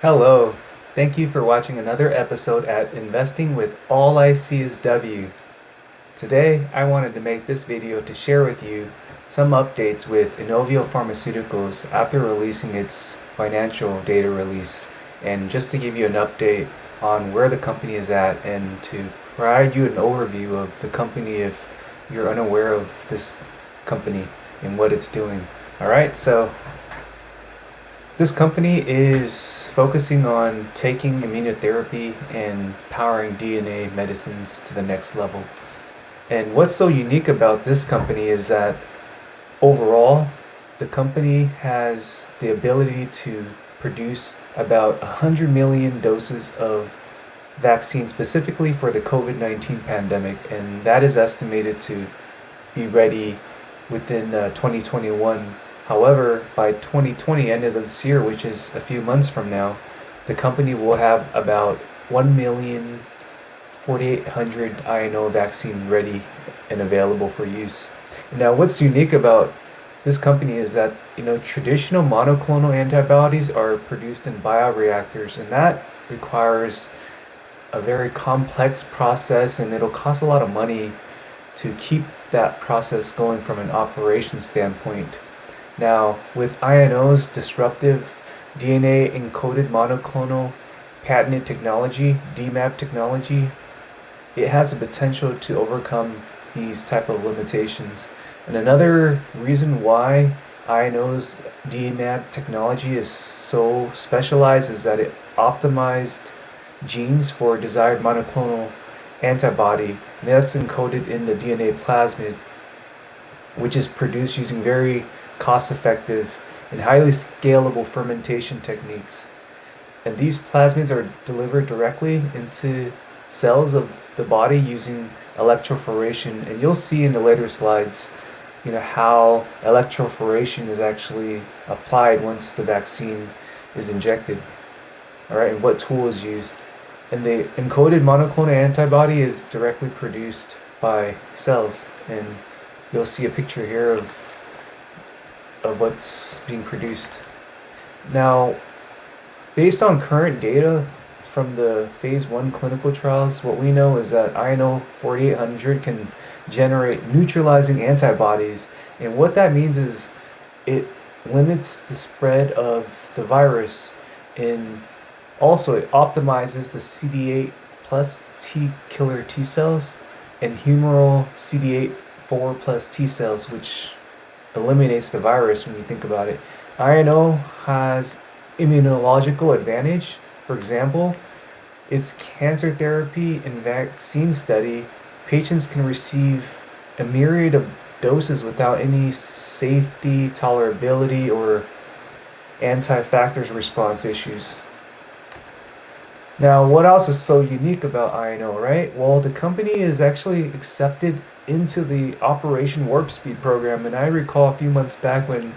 Hello, thank you for watching another episode at Investing with All I See is W. Today, I wanted to make this video to share with you some updates with Inovio Pharmaceuticals after releasing its financial data release, and just to give you an update on where the company is at and to provide you an overview of the company if you're unaware of this company and what it's doing. Alright, so this company is focusing on taking immunotherapy and powering DNA medicines to the next level. And what's so unique about this company is that overall, the company has the ability to produce about 100 million doses of vaccine specifically for the COVID-19 pandemic, and that is estimated to be ready within 2021. However, by 2020, end of this year, which is a few months from now, the company will have about 1,4,800 INO vaccine ready and available for use. Now, what's unique about this company is that traditional monoclonal antibodies are produced in bioreactors, and that requires a very complex process, and it'll cost a lot of money to keep that process going from an operation standpoint. Now, with INO's disruptive DNA encoded monoclonal patented technology, DMAP technology, it has the potential to overcome these type of limitations. And another reason why INO's DMAP technology is so specialized is that it optimized genes for desired monoclonal antibody, and that's encoded in the DNA plasmid, which is produced using very cost-effective and highly scalable fermentation techniques. And these plasmids are delivered directly into cells of the body using electrophoration. And you'll see in the later slides, how electrophoration is actually applied once the vaccine is injected. All right, and what tool is used. And the encoded monoclonal antibody is directly produced by cells. And you'll see a picture here of what's being produced. Now, based on current data from the phase 1 clinical trials, what we know is that INO 4800 can generate neutralizing antibodies, and what that means is it limits the spread of the virus, and also it optimizes the CD8 plus T killer T cells and humoral CD8 4 plus T cells, which eliminates the virus when you think about it. INO has immunological advantage. For example, its cancer therapy and vaccine study, patients can receive a myriad of doses without any safety, tolerability, or anti-factors response issues. Now, what else is so unique about INO, right? Well, the company is actually accepted into the Operation Warp Speed program, and I recall a few months back when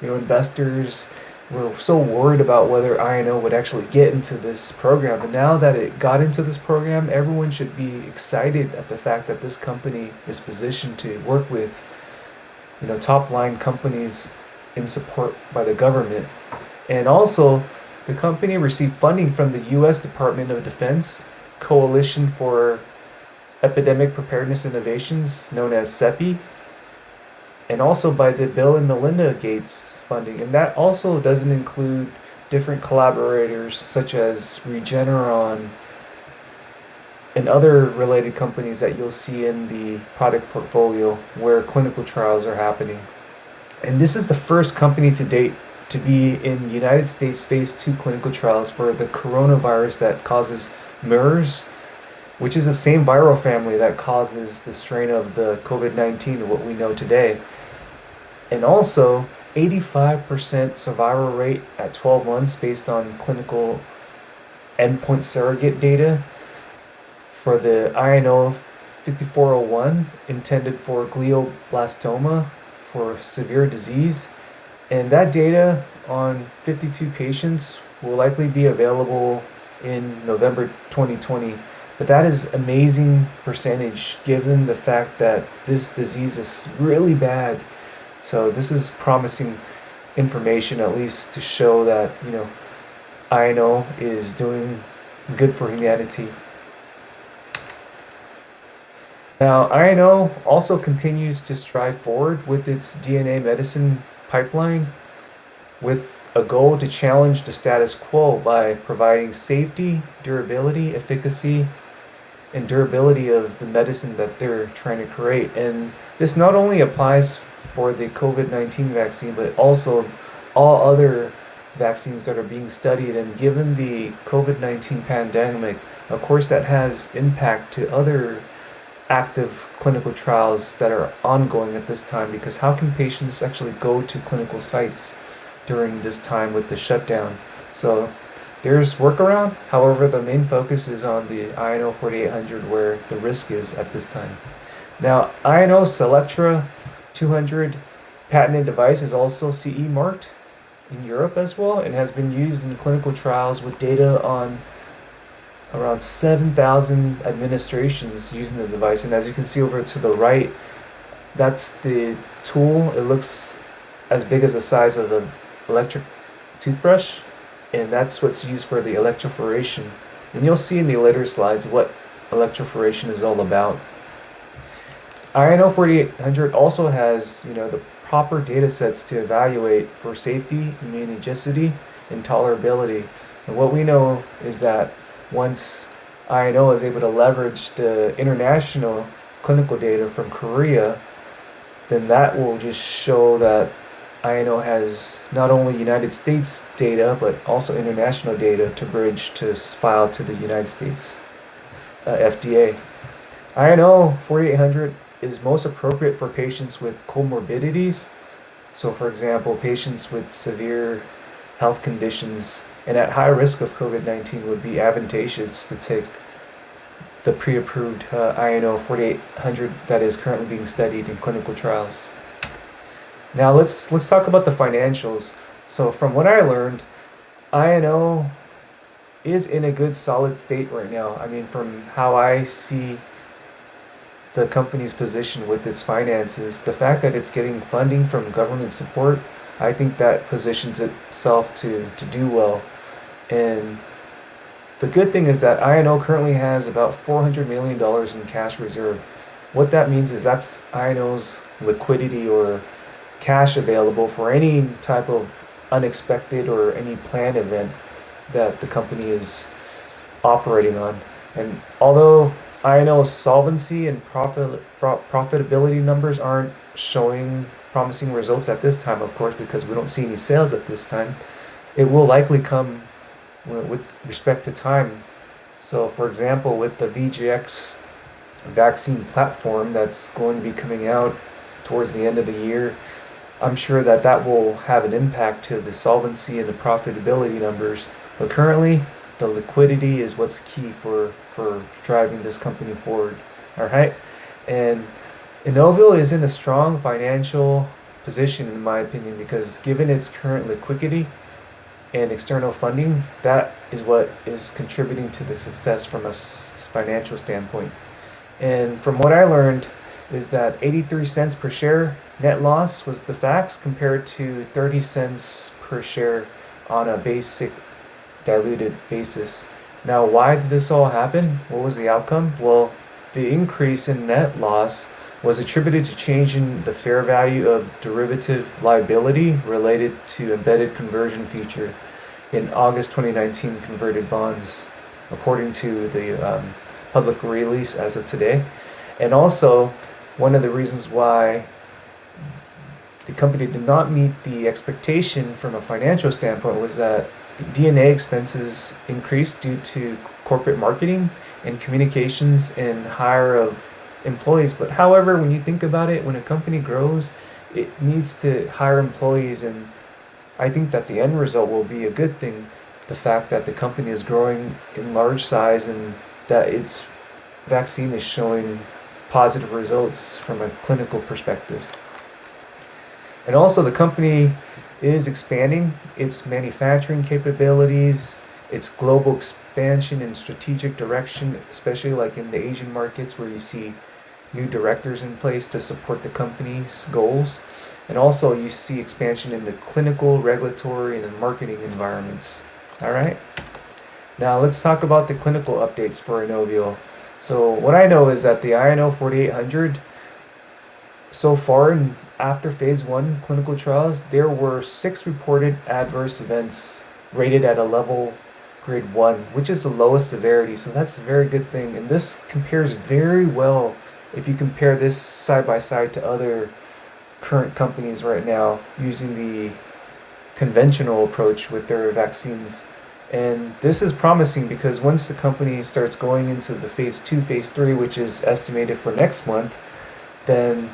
investors were so worried about whether INO would actually get into this program. And now that it got into this program, everyone should be excited at the fact that this company is positioned to work with top line companies in support by the government. And also, the company received funding from the U.S. Department of Defense Coalition for Epidemic Preparedness Innovations, known as CEPI, and also by the Bill and Melinda Gates funding. And that also doesn't include different collaborators such as Regeneron and other related companies that you'll see in the product portfolio where clinical trials are happening. And this is the first company to date to be in United States phase 2 clinical trials for the coronavirus that causes MERS, which is the same viral family that causes the strain of the COVID-19, what we know today. And also, 85% survival rate at 12 months based on clinical endpoint surrogate data for the INO 5401 intended for glioblastoma for severe disease. And that data on 52 patients will likely be available in November 2020. But that is amazing percentage given the fact that this disease is really bad. So this is promising information, at least to show that INO is doing good for humanity. Now, INO also continues to strive forward with its DNA medicine pipeline with a goal to challenge the status quo by providing safety, durability, efficacy, and durability of the medicine that they're trying to create. And this not only applies for the COVID-19 vaccine, but also all other vaccines that are being studied. And given the COVID-19 pandemic, of course, that has impact to other active clinical trials that are ongoing at this time, because how can patients actually go to clinical sites during this time with the shutdown? So there's workaround. However, the main focus is on the INO 4800 where the risk is at this time. Now, INO Selectra 200 patented device is also CE marked in Europe as well and has been used in clinical trials with data on around 7,000 administrations using the device. And as you can see over to the right, that's the tool. It looks as big as the size of an electric toothbrush, and that's what's used for the electrophoration. And you'll see in the later slides what electrophoration is all about. INO 4800 also has, the proper data sets to evaluate for safety, immunogenicity, and tolerability. And what we know is that once INO is able to leverage the international clinical data from Korea, then that will just show that INO has not only United States data, but also international data to bridge to file to the United States FDA. INO 4800 is most appropriate for patients with comorbidities. So for example, patients with severe health conditions and at high risk of COVID-19 would be advantageous to take the pre-approved INO 4800 that is currently being studied in clinical trials. Now let's talk about the financials. So from what I learned, INO is in a good solid state right now. I mean, from how I see the company's position with its finances, the fact that it's getting funding from government support, I think that positions itself to do well. And the good thing is that INO currently has about $400 million in cash reserve. What that means is that's INO's liquidity or cash available for any type of unexpected or any planned event that the company is operating on. And although INO's solvency and profitability numbers aren't showing promising results at this time, of course, because we don't see any sales at this time, it will likely come with respect to time. So for example, with the VGX vaccine platform that's going to be coming out towards the end of the year, I'm sure that will have an impact to the solvency and the profitability numbers. But currently, the liquidity is what's key for driving this company forward. All right, and Inovio is in a strong financial position, in my opinion, because given its current liquidity and external funding, that is what is contributing to the success from a financial standpoint. And from what I learned is that 83 cents per share net loss was the facts compared to 30 cents per share on a basic diluted basis. Now, why did this all happen? What was the outcome? Well, the increase in net loss was attributed to change in the fair value of derivative liability related to embedded conversion feature in August 2019 converted bonds, according to the public release as of today. And also, one of the reasons why the company did not meet the expectation from a financial standpoint was that DNA expenses increased due to corporate marketing and communications and hire of employees. But however, when you think about it, when a company grows, it needs to hire employees, and I think that the end result will be a good thing. The fact that the company is growing in large size and that its vaccine is showing positive results from a clinical perspective. And also the company is expanding its manufacturing capabilities, its global expansion and strategic direction, especially like in the Asian markets where you see new directors in place to support the company's goals. And also you see expansion in the clinical, regulatory, and marketing environments. All right. Now let's talk about the clinical updates for Inovio. So what I know is that the INO 4800 so far after phase 1 clinical trials, there were 6 reported adverse events rated at a level grade 1, which is the lowest severity. So that's a very good thing. And this compares very well if you compare this side by side to other current companies right now using the conventional approach with their vaccines. And this is promising because once the company starts going into the phase 2, phase 3, which is estimated for next month, then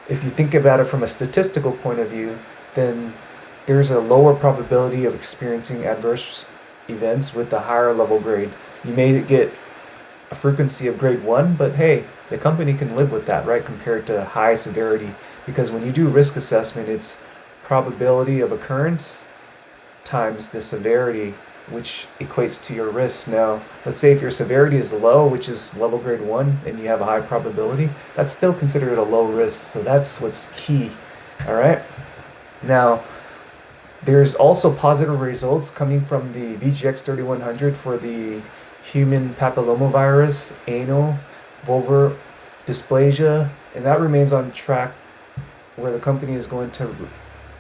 if you think about it from a statistical point of view, then there's a lower probability of experiencing adverse events with a higher level grade. You may get a frequency of grade 1, but hey, the company can live with that, right, compared to high severity. Because when you do risk assessment, it's probability of occurrence times the severity, which equates to your risk. Now, let's say if your severity is low, which is level grade 1, and you have a high probability, that's still considered a low risk. So that's what's key. All right. Now, there's also positive results coming from the VGX3100 for the human papillomavirus, anal, vulvar dysplasia, and that remains on track where the company is going to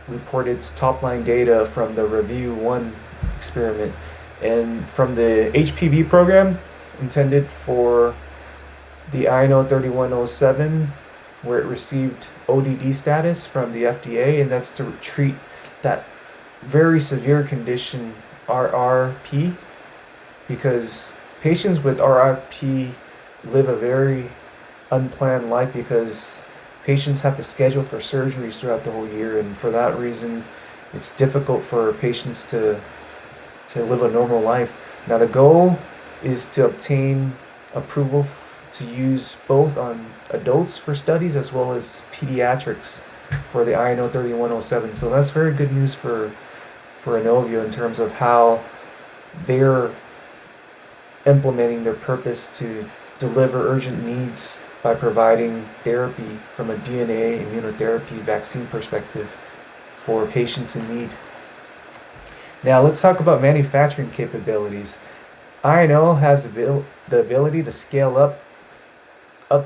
report its top-line data from the Review 1 experiment. And from the HPV program intended for the INO 3107, where it received ODD status from the FDA, and that's to treat that very severe condition, RRP, because patients with RRP live a very unplanned life because patients have to schedule for surgeries throughout the whole year, and for that reason, it's difficult for patients to live a normal life. Now, the goal is to obtain approval to use both on adults for studies as well as pediatrics for the INO 3107. So that's very good news for Inovio in terms of how they're implementing their purpose to deliver urgent needs by providing therapy from a DNA immunotherapy vaccine perspective for patients in need. Now let's talk about manufacturing capabilities. INO has the ability to scale up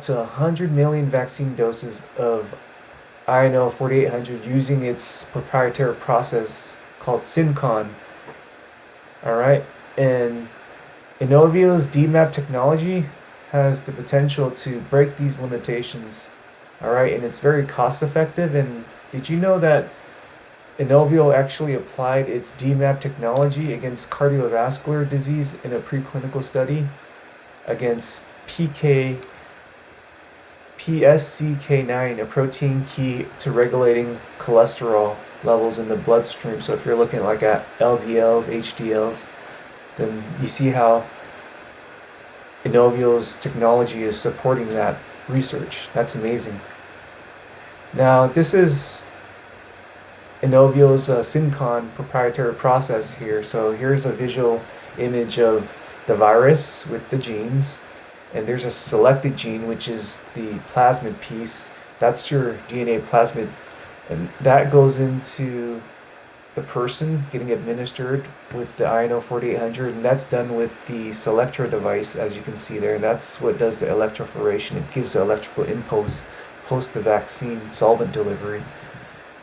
to 100 million vaccine doses of INO 4800 using its proprietary process called Syncon. All right, and Inovio's DMAP technology has the potential to break these limitations. All right, and it's very cost effective. And did you know that Inovio actually applied its DMAP technology against cardiovascular disease in a preclinical study against PSCK9, a protein key to regulating cholesterol levels in the bloodstream. So if you're looking like at LDLs, HDLs, then you see how Inovio's technology is supporting that research. That's amazing. Now, this is Inovio's Syncon proprietary process here. So here's a visual image of the virus with the genes. And there's a selected gene, which is the plasmid piece. That's your DNA plasmid. And that goes into the person getting administered with the INO 4800. And that's done with the Selectra device, as you can see there. That's what does the electroporation. It gives the electrical impulse post the vaccine solvent delivery.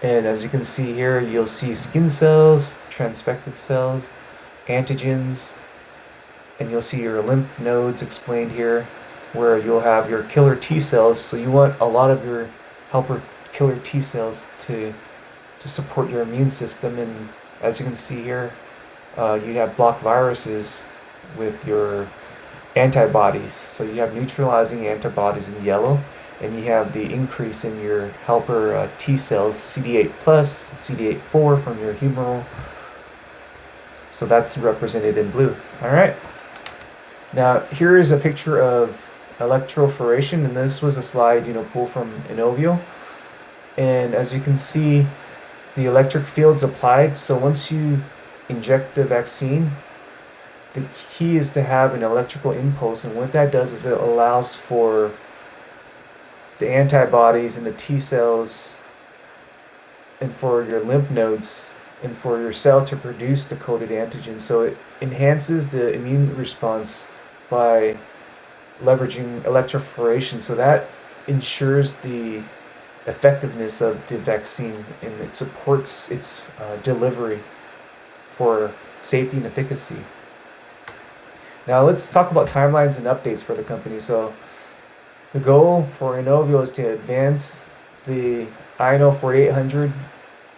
And as you can see here, you'll see skin cells, transfected cells, antigens, and you'll see your lymph nodes explained here, where you'll have your killer T cells. So you want a lot of your helper killer T cells to support your immune system. And as you can see here, you have block viruses with your antibodies. So you have neutralizing antibodies in yellow, and you have the increase in your helper T cells, CD8 plus, CD8-4 from your humoral. So that's represented in blue. All right. Now here is a picture of electrophoration, and this was a slide pulled from Inovio. And as you can see, the electric field's applied. So once you inject the vaccine, the key is to have an electrical impulse, and what that does is it allows for the antibodies and the T cells and for your lymph nodes and for your cell to produce the coded antigen. So it enhances the immune response by leveraging electroporation. So that ensures the effectiveness of the vaccine, and it supports its delivery for safety and efficacy. Now let's talk about timelines and updates for the company. So the goal for Inovio is to advance the INO 4800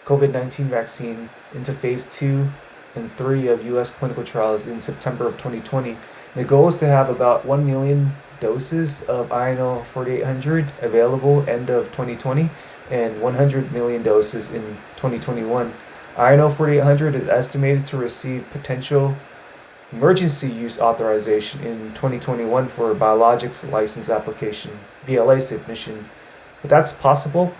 COVID-19 vaccine into phase 2 and 3 of US clinical trials in September of 2020. The goal is to have about 1 million doses of INO 4800 available end of 2020 and 100 million doses in 2021. INO 4800 is estimated to receive potential emergency use authorization in 2021 for biologics license application, BLA submission. But that's possible,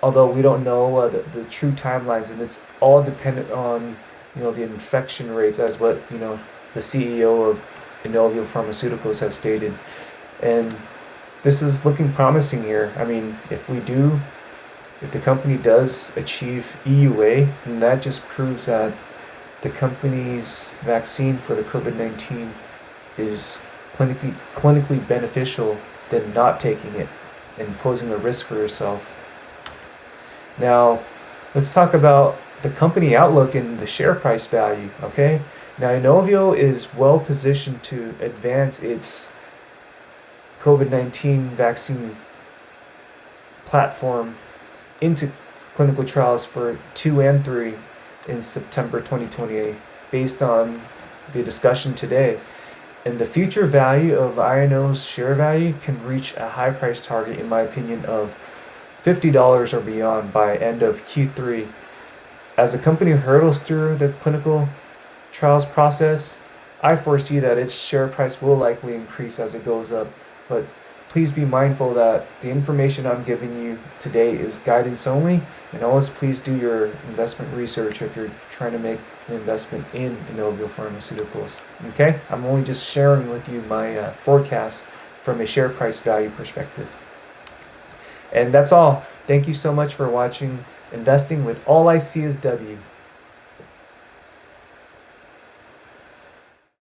although we don't know the true timelines, and it's all dependent on the infection rates, as what the CEO of Inovio Pharmaceuticals has stated. And this is looking promising here. I mean, if the company does achieve EUA, then that just proves that the company's vaccine for the COVID-19 is clinically beneficial than not taking it and posing a risk for yourself. Now, let's talk about the company outlook and the share price value, okay? Now, Inovio is well positioned to advance its COVID-19 vaccine platform into clinical trials for 2 and 3 in September 2028, based on the discussion today. And the future value of INO's share value can reach a high price target, in my opinion, of $50 or beyond by end of Q3. As the company hurdles through the clinical trials process, I foresee that its share price will likely increase as it goes up. But please be mindful that the information I'm giving you today is guidance only, and always please do your investment research if you're trying to make an investment in Inovio Pharmaceuticals. Okay? I'm only just sharing with you my forecast from a share price value perspective. And that's all. Thank you so much for watching Investing with All I See Is W.